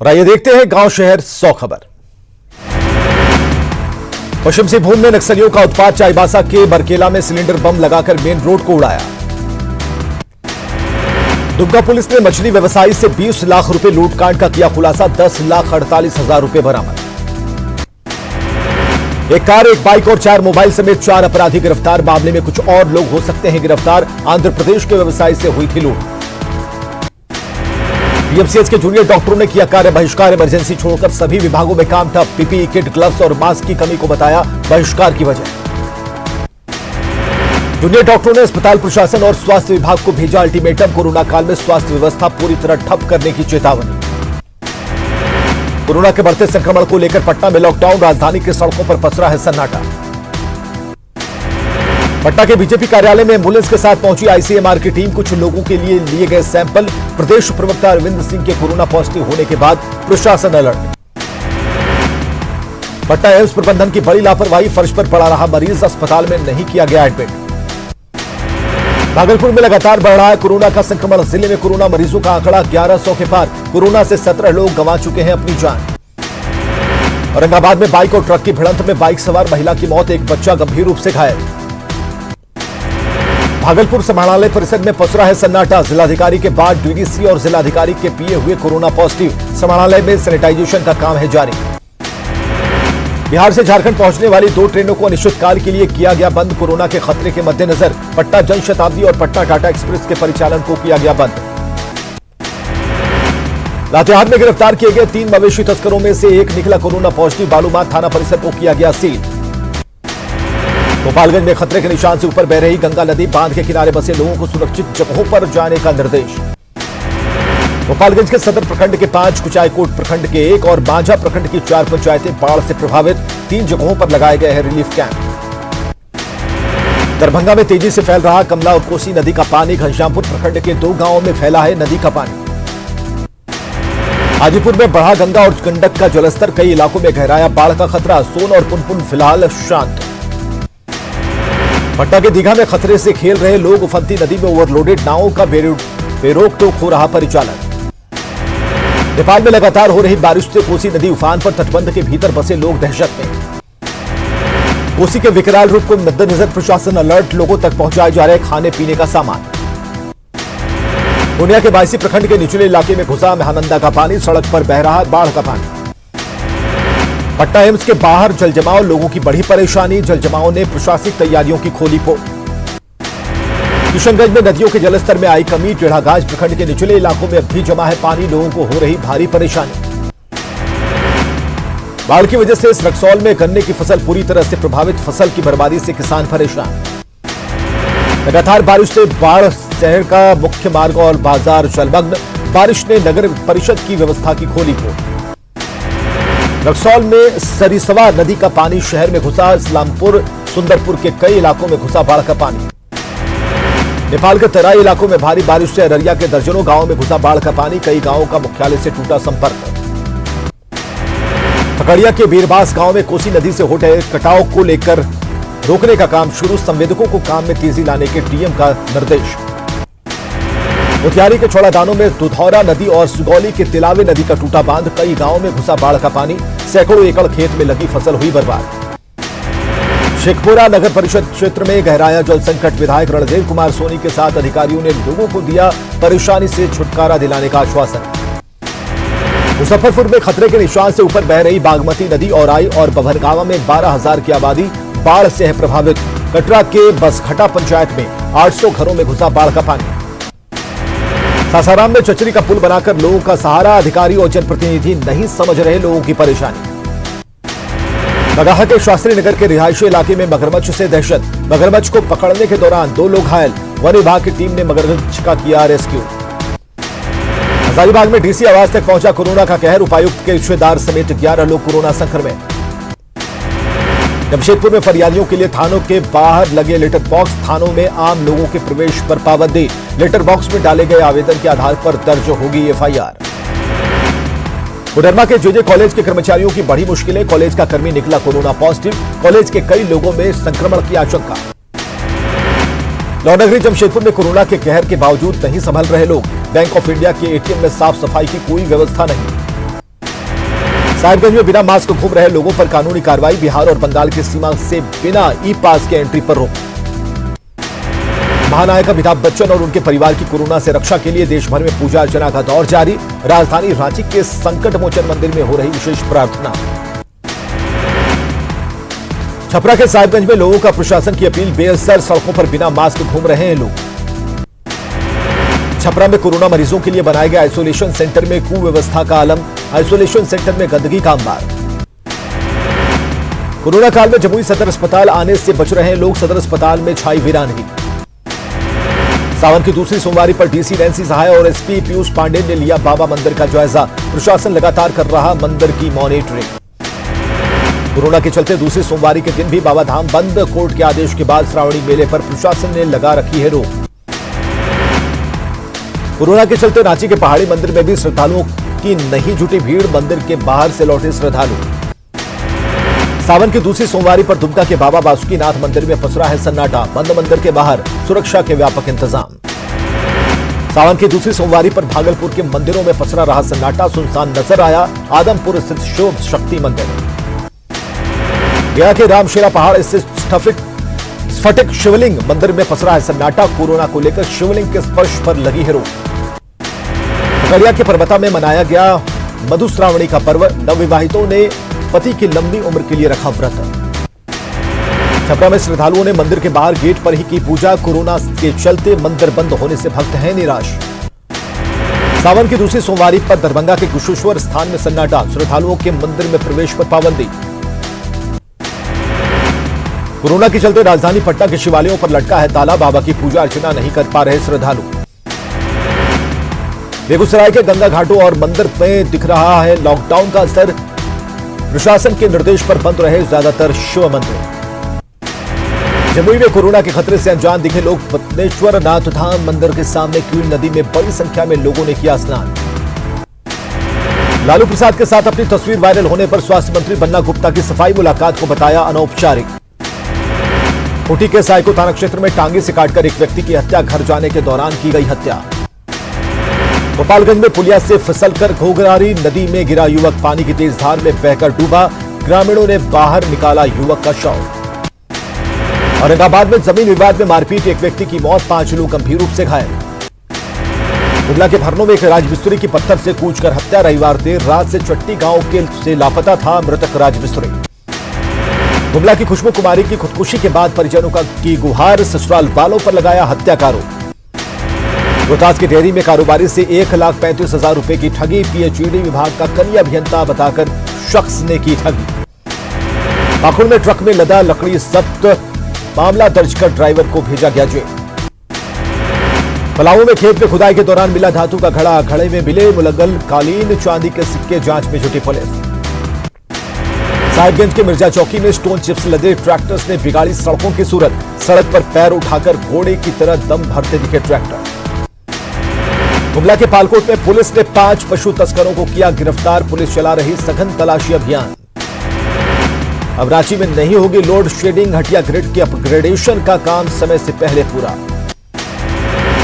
और आइए देखते हैं गांव शहर 100 खबर। पश्चिम सिंहभूम में नक्सलियों का उत्पात, चाईबासा के बरकेला में सिलेंडर बम लगाकर मेन रोड को उड़ाया। दुमका पुलिस ने मछली व्यवसायी से 20 लाख रुपए लूटकांड का किया खुलासा, 10,48,000 रुपए बरामद। एक कार, एक बाइक और 4 मोबाइल समेत 4 अपराधी गिरफ्तार। मामले में कुछ और लोग हो सकते हैं गिरफ्तार। आंध्र प्रदेश के व्यवसायी से हुई थी लूट। पीएमसीएच के जूनियर डॉक्टरों ने किया कार्य बहिष्कार, इमरजेंसी छोड़कर सभी विभागों में काम ठप। पीपीई किट, ग्लव्स और मास्क की कमी को बताया बहिष्कार की वजह। जूनियर डॉक्टरों ने अस्पताल प्रशासन और स्वास्थ्य विभाग को भेजा अल्टीमेटम, कोरोना काल में स्वास्थ्य व्यवस्था पूरी तरह ठप करने की चेतावनी। कोरोना के बढ़ते संक्रमण को लेकर पटना में लॉकडाउन, राजधानी की सड़कों पर पसरा है सन्नाटा। पटना के बीजेपी कार्यालय में एम्बुलेंस के साथ पहुंची आईसीएमआर की टीम, कुछ लोगों के लिए लिए गए सैंपल। प्रदेश प्रवक्ता अरविंद सिंह के कोरोना पॉजिटिव होने के बाद प्रशासन अलर्ट। पटना एम्स प्रबंधन की बड़ी लापरवाही, फर्श पर पड़ा रहा मरीज, अस्पताल में नहीं किया गया एडमिट। भागलपुर में लगातार बढ़ रहा है कोरोना का संक्रमण, जिले में कोरोना मरीजों का आंकड़ा 1100 के पार। कोरोना से 17 लोग गंवा चुके हैं अपनी जान। औरंगाबाद में बाइक और ट्रक की भिड़ंत में बाइक सवार महिला की मौत, एक बच्चा गंभीर रूप से घायल। भागलपुर समाहरणालय परिसर में पसरा है सन्नाटा, जिलाधिकारी के बाद डीडीसी और जिलाधिकारी के पीए हुए कोरोना पॉजिटिव। समाहरणालय में सैनिटाइजेशन का काम है जारी। बिहार से झारखंड पहुंचने वाली 2 ट्रेनों को अनिश्चितकाल के लिए किया गया बंद, कोरोना के खतरे के मद्देनजर। पटना जनशताब्दी और पटना टाटा एक्सप्रेस के परिचालन को किया गया बंद। लातेहार में गिरफ्तार किए गए 3 मवेशी तस्करों में से एक निकला कोरोना पॉजिटिव, बालूमाथ थाना परिसर को किया गया सील। गोपालगंज में खतरे के निशान से ऊपर बह रही गंगा नदी, बांध के किनारे बसे लोगों को सुरक्षित जगहों पर जाने का निर्देश। गोपालगंज के सदर प्रखंड के 5, कुचायकोट प्रखंड के 1 और मांझा प्रखंड की 4 पंचायतें बाढ़ से प्रभावित, 3 जगहों पर लगाए गए हैं रिलीफ कैंप। दरभंगा में तेजी से फैल रहा कमला और कोसी नदी का पानी, घनश्यामपुर प्रखंड के 2 गांवों में फैला है नदी का पानी। हाजीपुर में बढ़ा गंगा और गंडक का जलस्तर, कई इलाकों में गहराया बाढ़ का खतरा। सोन और पुनपुन फिलहाल शांत। पटना के दीघा में खतरे से खेल रहे लोग, उफनती नदी में ओवरलोडेड नावों का बेरोक टोक हो रहा परिचालन। नेपाल में लगातार हो रही बारिश से कोसी नदी उफान पर, तटबंध के भीतर बसे लोग दहशत में। कोसी के विकराल रूप को मद्देनजर प्रशासन अलर्ट, लोगों तक पहुंचाए जा रहे खाने पीने का सामान। पूर्णिया के 22 प्रखंड के निचले इलाके में घुसा महानंदा का पानी, सड़क पर बह रहा बाढ़ का पानी। पटना एम्स के बाहर जलजमाव, लोगों की बड़ी परेशानी, जलजमाव ने प्रशासनिक तैयारियों की खोली पोल। किशनगंज में नदियों के जलस्तर में आई कमी, टेढ़ागाज प्रखंड के निचले इलाकों में अब भी जमा है पानी, लोगों को हो रही भारी परेशानी। बाढ़ की वजह से रक्सौल में गन्ने की फसल पूरी तरह से प्रभावित, फसल की बर्बादी से किसान परेशान। लगातार बारिश से बाढ़, शहर का मुख्य मार्ग और बाजार जलमग्न, बारिश ने नगर परिषद की व्यवस्था की खोली पोल। रक्सौल में सरिसवा नदी का पानी शहर में घुसा, इस्लामपुर सुंदरपुर के कई इलाकों में घुसा बाढ़ का पानी। नेपाल के तराई इलाकों में भारी बारिश से अररिया के दर्जनों गांवों में घुसा बाढ़ का पानी, कई गांवों का मुख्यालय से टूटा संपर्क। खगड़िया के बीरबास गांव में कोसी नदी से हो रहे कटाव को लेकर रोकने का काम शुरू, संवेदकों को काम में तेजी लाने के डीएम का निर्देश। मोतिहारी के छौड़ादानों में दुधौरा नदी और सुगौली के तिलावे नदी का टूटा बांध, कई गांवों में घुसा बाढ़ का पानी, सैकड़ों एकड़ खेत में लगी फसल हुई बर्बाद। शेखपुरा नगर परिषद क्षेत्र में गहराया जल संकट, विधायक रणदेव कुमार सोनी के साथ अधिकारियों ने लोगों को दिया परेशानी से छुटकारा दिलाने का आश्वासन। मुजफ्फरपुर में खतरे के निशान से ऊपर बह रही बागमती नदी, औराई और बभरगांवा में 12,000 की आबादी बाढ़ से है प्रभावित। कटरा के बसघटा पंचायत में 800 घरों में घुसा बाढ़ का पानी। सासाराम में चचरी का पुल बनाकर लोगों का सहारा, अधिकारी और जनप्रतिनिधि नहीं समझ रहे लोगों की परेशानी। बगहा के शास्त्री नगर के रिहायशी इलाके में मगरमच्छ से दहशत, मगरमच्छ को पकड़ने के दौरान 2 लोग घायल, वन विभाग की टीम ने मगरमच्छ का किया रेस्क्यू। हजारीबाग में डीसी आवास तक पहुंचा कोरोना का कहर, उपायुक्त के रिश्तेदार समेत 11 लोग कोरोना संक्रमित। जमशेदपुर में फरियादियों के लिए थानों के बाहर लगे लेटर बॉक्स, थानों में आम लोगों के प्रवेश पर पाबंदी, लेटर बॉक्स में डाले गए आवेदन के आधार पर दर्ज होगी एफआईआर। कोडरमा के जेजे कॉलेज के कर्मचारियों की बड़ी मुश्किलें, कॉलेज का कर्मी निकला कोरोना पॉजिटिव, कॉलेज के कई लोगों में संक्रमण की आशंका। नौनगरी जमशेदपुर में कोरोना के कहर के बावजूद नहीं संभल रहे लोग, बैंक ऑफ इंडिया के एटीएम में साफ सफाई की कोई व्यवस्था नहीं। साहिबगंज में बिना मास्क घूम रहे लोगों पर कानूनी कार्रवाई। बिहार और बंगाल की सीमा से बिना ई पास के एंट्री पर रोक। महानायक अमिताभ बच्चन और उनके परिवार की कोरोना से रक्षा के लिए देश भर में पूजा अर्चना का दौर जारी। राजधानी रांची के संकट मोचन मंदिर में हो रही विशेष प्रार्थना। छपरा के साहिबगंज में लोगों का प्रशासन की अपील। बेअसर सड़कों पर बिना मास्क घूम रहे हैं लोग। छपरा में कोरोना मरीजों के लिए बनाए गए आइसोलेशन सेंटर में कुव्यवस्था का आलम। आइसोलेशन सेंटर में गंदगी का अंबार। कोरोना काल में जमुई सदर अस्पताल आने से बच रहे हैं लोग। सदर अस्पताल में छाई वीरानगी। सावन की दूसरी सोमवारी पर डीसी नैन्सी सहाय और एसपी पीयूष पांडे ने लिया बाबा मंदिर का जायजा। प्रशासन लगातार कर रहा मंदिर की मॉनिटरिंग। कोरोना के चलते दूसरी सोमवारी के दिन भी बाबा धाम बंद। कोर्ट के आदेश के बाद श्रावणी मेले पर प्रशासन ने लगा रखी है रोक। कोरोना के चलते रांची के पहाड़ी मंदिर में भी श्रद्धालुओं की नहीं जुटी भीड़। मंदिर के बाहर से लौटे श्रद्धालु। सावन की दूसरी सोमवारी पर दुमका के बाबा बासुकीनाथ मंदिर में पसरा है सन्नाटा। बंद मंदिर के बाहर सुरक्षा के व्यापक इंतजाम। सावन की दूसरी सोमवारी पर भागलपुर के मंदिरों में पसरा रहा सन्नाटा। सुनसान नजर आया आदमपुर स्थित शिव शक्ति मंदिर। गया के रामशेरा पहाड़ स्थित स्फटिक शिवलिंग मंदिर में पसरा है सन्नाटा। कोरोना को लेकर शिवलिंग के स्पर्श पर लगी है रोक। खगड़िया के परबता में मनाया गया मधुश्रावणी का पर्व। नवविवाहितों ने पति की लंबी उम्र के लिए रखा व्रत। छपरा में श्रद्धालुओं ने मंदिर के बाहर गेट पर ही की पूजा। कोरोना के चलते मंदिर बंद होने से भक्त हैं निराश। सावन की दूसरी सोमवारी पर दरभंगा के कुशेश्वर स्थान में सन्नाटा। श्रद्धालुओं के मंदिर में प्रवेश पर पाबंदी। कोरोना के चलते राजधानी पटना के शिवालयों पर लटका है ताला। बाबा की पूजा अर्चना नहीं कर पा रहे श्रद्धालु। बेगूसराय के गंगा घाटों और मंदिर में दिख रहा है लॉकडाउन का असर। प्रशासन के निर्देश पर बंद रहे ज्यादातर शिव मंदिर। जमुई में कोरोना के खतरे से अनजान दिखे लोग। पद्मेश्वर नाथ धाम मंदिर के सामने क्वीन नदी में बड़ी संख्या में लोगों ने किया स्नान। लालू प्रसाद के साथ अपनी तस्वीर वायरल होने पर स्वास्थ्य मंत्री बन्ना गुप्ता की सफाई मुलाकात को बताया अनौपचारिक। खूंटी के सायको थाना क्षेत्र में टांगे से काटकर एक व्यक्ति की हत्या। घर जाने के दौरान की गई हत्या। गोपालगंज में पुलिया से फिसलकर घोघरारी नदी में गिरा युवक। पानी की तेज धार में बहकर डूबा। ग्रामीणों ने बाहर निकाला युवक का शव। औरंगाबाद में जमीन विवाद में मारपीट। एक व्यक्ति की मौत, 5 लोग गंभीर रूप से घायल। गुमला के भरनों में एक राजमिस्त्री की पत्थर से कूचकर हत्या। रविवार देर रात से चट्टी गांव के से लापता था मृतक राजमिस्त्री। गुमला की खुशबू कुमारी की खुदकुशी के बाद परिजनों की गुहार। ससुराल वालों पर लगाया हत्या का आरोप। रोहतास की डेयरी में कारोबारी से 1,35,000 रुपए की ठगी। पीएचईडी विभाग का कनीय अभियंता बताकर शख्स ने की ठगी। पाकुड़ में ट्रक में लदा लकड़ी जब्त। मामला दर्ज कर ड्राइवर को भेजा गया जेल। पलामू में खेत में खुदाई के दौरान मिला धातु का घड़ा। घड़े में मिले मुलगल कालीन चांदी के सिक्के। जांच में जुटी पुलिस। साहिबगंज के मिर्जा चौकी में स्टोन चिप्स लदे ट्रैक्टर्स ने बिगाड़ी सड़कों की सूरत। सड़क पर पैर उठाकर घोड़े की तरह दम भरते दिखे ट्रैक्टर। गुमला के पालकोट में पुलिस ने 5 पशु तस्करों को किया गिरफ्तार। पुलिस चला रही सघन तलाशी अभियान। अब रांची में नहीं होगी लोड शेडिंग। हटिया ग्रिड के अपग्रेडेशन का काम समय से पहले पूरा।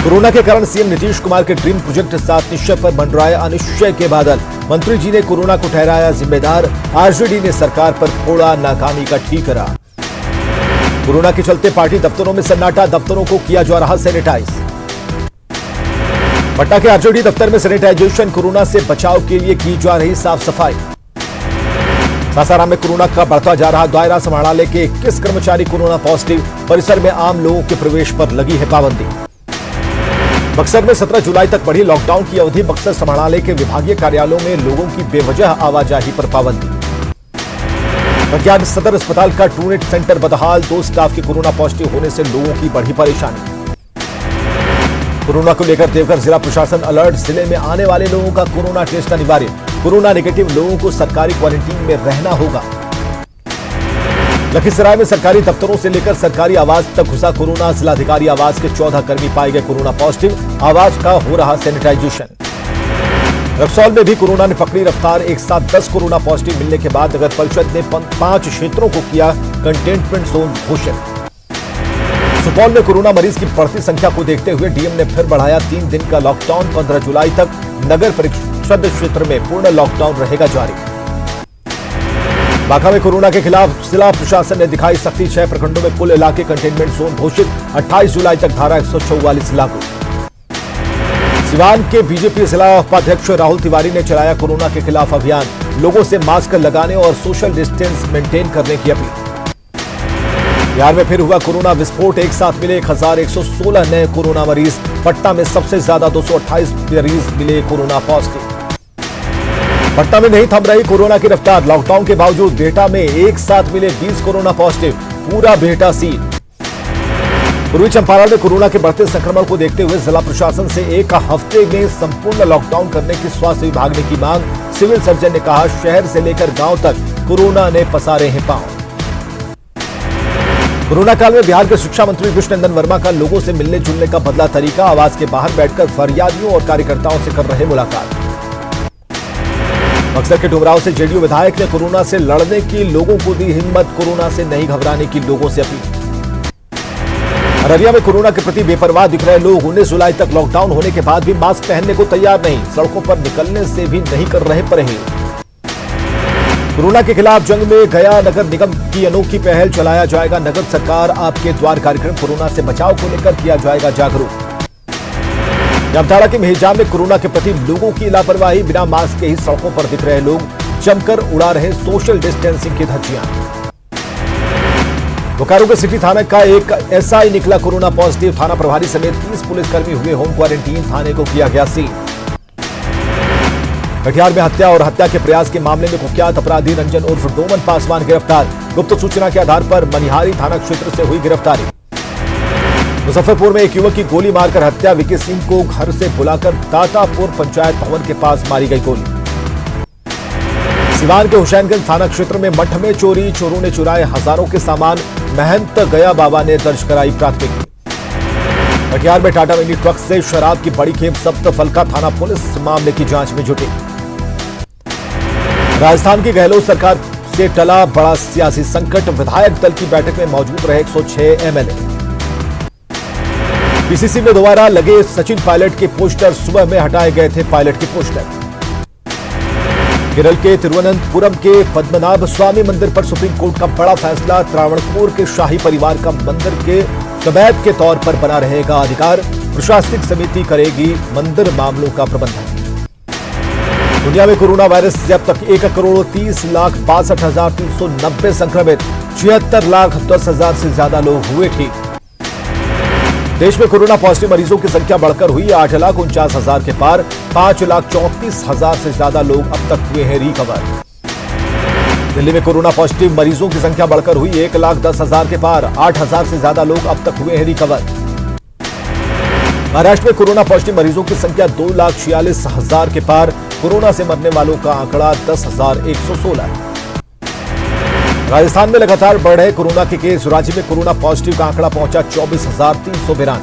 कोरोना के कारण सीएम नीतीश कुमार के ड्रीम प्रोजेक्ट 7 निश्चय पर मंडराए अनिश्चय के बादल। मंत्री जी ने कोरोना को ठहराया जिम्मेदार। आरजेडी ने सरकार पर फोड़ा नाकामी का ठीकरा। कोरोना के चलते पार्टी दफ्तरों में सन्नाटा। दफ्तरों को किया जा रहा सैनिटाइज। पटना के आरजेडी दफ्तर में सैनिटाइजेशन। कोरोना से बचाव के लिए की जा रही साफ सफाई। सासाराम में कोरोना का बढ़ता जा रहा दायरा। समाहरणालय के 21 कर्मचारी कोरोना पॉजिटिव। परिसर में आम लोगों के प्रवेश पर लगी है पाबंदी। बक्सर में 17 जुलाई तक बढ़ी लॉकडाउन की अवधि। बक्सर समाहरणालय के विभागीय कार्यालयों में लोगों की बेवजह आवाजाही पर पाबंदी। प्रज्ञान सदर अस्पताल का ट्रूनेट सेंटर बदहाल। 2 स्टाफ के कोरोना पॉजिटिव होने से लोगों की बढ़ी परेशानी। कोरोना को लेकर देवघर जिला प्रशासन अलर्ट। जिले में आने वाले लोगों का कोरोना टेस्ट अनिवार्य। कोरोना नेगेटिव लोगों को सरकारी क्वारंटीन में रहना होगा। लखीसराय में सरकारी दफ्तरों से लेकर सरकारी आवास तक घुसा कोरोना। जिलाधिकारी आवास के 14 कर्मी पाए गए कोरोना पॉजिटिव। आवास का हो रहा सैनिटाइजेशन। रक्सौल में भी कोरोना ने पकड़ी रफ्तार। एक साथ 10 कोरोना पॉजिटिव मिलने के बाद नगर परिषद ने 5 क्षेत्रों को किया कंटेनमेंट जोन घोषित। सुपौल में कोरोना मरीज की बढ़ती संख्या को देखते हुए डीएम ने फिर बढ़ाया 3 दिन का लॉकडाउन। 15 जुलाई तक नगर परिषद क्षेत्र में पूर्ण लॉकडाउन रहेगा जारी। बांका में कोरोना के खिलाफ जिला प्रशासन ने दिखाई सख्ती। 6 प्रखंडों में कुल इलाके कंटेनमेंट जोन घोषित। 28 जुलाई तक धारा 144 लागू। सिवान के बीजेपी जिला उपाध्यक्ष राहुल तिवारी ने चलाया कोरोना के खिलाफ अभियान। लोगों से मास्क लगाने और सोशल डिस्टेंस मेंटेन करने की अपील। बिहार में फिर हुआ कोरोना विस्फोट। एक साथ मिले 1116 नए कोरोना मरीज। पटना में सबसे ज्यादा 228 मरीज मिले कोरोना पॉजिटिव। पटना में नहीं थम रही कोरोना की रफ्तार। लॉकडाउन के बावजूद बिहटा में एक साथ मिले 20 कोरोना पॉजिटिव। पूरा बिहटा सील। पूर्वी चंपारण में कोरोना के बढ़ते संक्रमण को देखते हुए जिला प्रशासन से एक हफ्ते में संपूर्ण लॉकडाउन करने की स्वास्थ्य विभाग ने की मांग। सिविल सर्जन ने कहा, शहर से लेकर गांव तक कोरोना ने पसारे हैं पांव। कोरोना काल में बिहार के शिक्षा मंत्री कृष्णनंदन वर्मा का लोगों से मिलने जुलने का बदला तरीका। आवास के बाहर बैठकर फरियादियों और कार्यकर्ताओं से कर रहे मुलाकात। बक्सर के डुमराव से जेडीयू विधायक ने कोरोना से लड़ने की लोगों को दी हिम्मत। कोरोना से नहीं घबराने की लोगों से अपील। अररिया में कोरोना के प्रति बेपरवाह दिख रहे लोग 19 जुलाई तक लॉकडाउन होने के बाद भी मास्क पहनने को तैयार नहीं। सड़कों पर निकलने से भी नहीं कर रहे परहेज। कोरोना के खिलाफ जंग में गया नगर निगम की अनोखी पहल। चलाया जाएगा नगर सरकार आपके द्वार कार्यक्रम। कोरोना से बचाव को लेकर किया जाएगा जागरूक। जामताड़ा के मेहजाम में कोरोना के प्रति लोगों की लापरवाही। बिना मास्क के ही सड़कों पर दिख रहे लोग जमकर उड़ा रहे सोशल डिस्टेंसिंग की धज्जियां। बोकारो के सिटी थाना का एक एसआई निकला कोरोना पॉजिटिव। थाना प्रभारी समेत 30 पुलिसकर्मी हुए होम क्वारंटीन। थाने को किया गया सील। कटिहार में हत्या और हत्या के प्रयास के मामले में कुख्यात अपराधी रंजन उर्फ डोमन पासवान गिरफ्तार। गुप्त सूचना के आधार पर मनिहारी थाना क्षेत्र से हुई गिरफ्तारी। मुजफ्फरपुर में एक युवक की गोली मारकर हत्या। विकी सिंह को घर से बुलाकर तातापुर पंचायत भवन के पास मारी गई गोली। सिवान के हुसैनगंज थाना क्षेत्र में मठ में चोरी। चोरों ने चुराए हजारों के सामान। महंत गया बाबा ने दर्ज कराई प्राथमिकी। कटिहार में टाटा मिनी ट्रक से शराब की बड़ी खेप जब्त। फलका थाना पुलिस मामले की जांच में जुटी। राजस्थान की गहलोत सरकार से टला बड़ा सियासी संकट। विधायक दल की बैठक में मौजूद रहे 106 एमएलए। पीसीसी में दोबारा लगे सचिन पायलट के पोस्टर। सुबह में हटाए गए थे पायलट के पोस्टर। केरल के तिरुवनंतपुरम के पद्मनाभ स्वामी मंदिर पर सुप्रीम कोर्ट का बड़ा फैसला। त्रावणकोर के शाही परिवार का मंदिर के कबैत के तौर पर बना रहेगा अधिकार। प्रशासनिक समिति करेगी मंदिर मामलों का प्रबंधन। दुनिया में कोरोना वायरस से अब तक 1,30,62,390 संक्रमित। 76,10,000 से ज्यादा लोग हुए ठीक। देश में कोरोना पॉजिटिव मरीजों की संख्या बढ़कर हुई 8,49,000 के पार। 5,34,000 से ज्यादा लोग अब तक हुए हैं रिकवर। दिल्ली में कोरोना पॉजिटिव मरीजों की संख्या बढ़कर हुई 1,10,000 के पार। 8,000 से ज्यादा लोग अब तक हुए हैं रिकवर। महाराष्ट्र में कोरोना पॉजिटिव मरीजों की संख्या 2,46,000 के पार। कोरोना से मरने वालों का आंकड़ा 10,116। राजस्थान में लगातार बढ़ रहे कोरोना के केस। राज्य में कोरोना पॉजिटिव का आंकड़ा पहुंचा 24,392।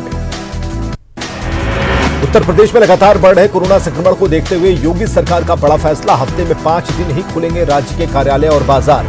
उत्तर प्रदेश में लगातार बढ़ रहे कोरोना संक्रमण को देखते हुए योगी सरकार का बड़ा फैसला। हफ्ते में 5 दिन ही खुलेंगे राज्य के कार्यालय और बाजार।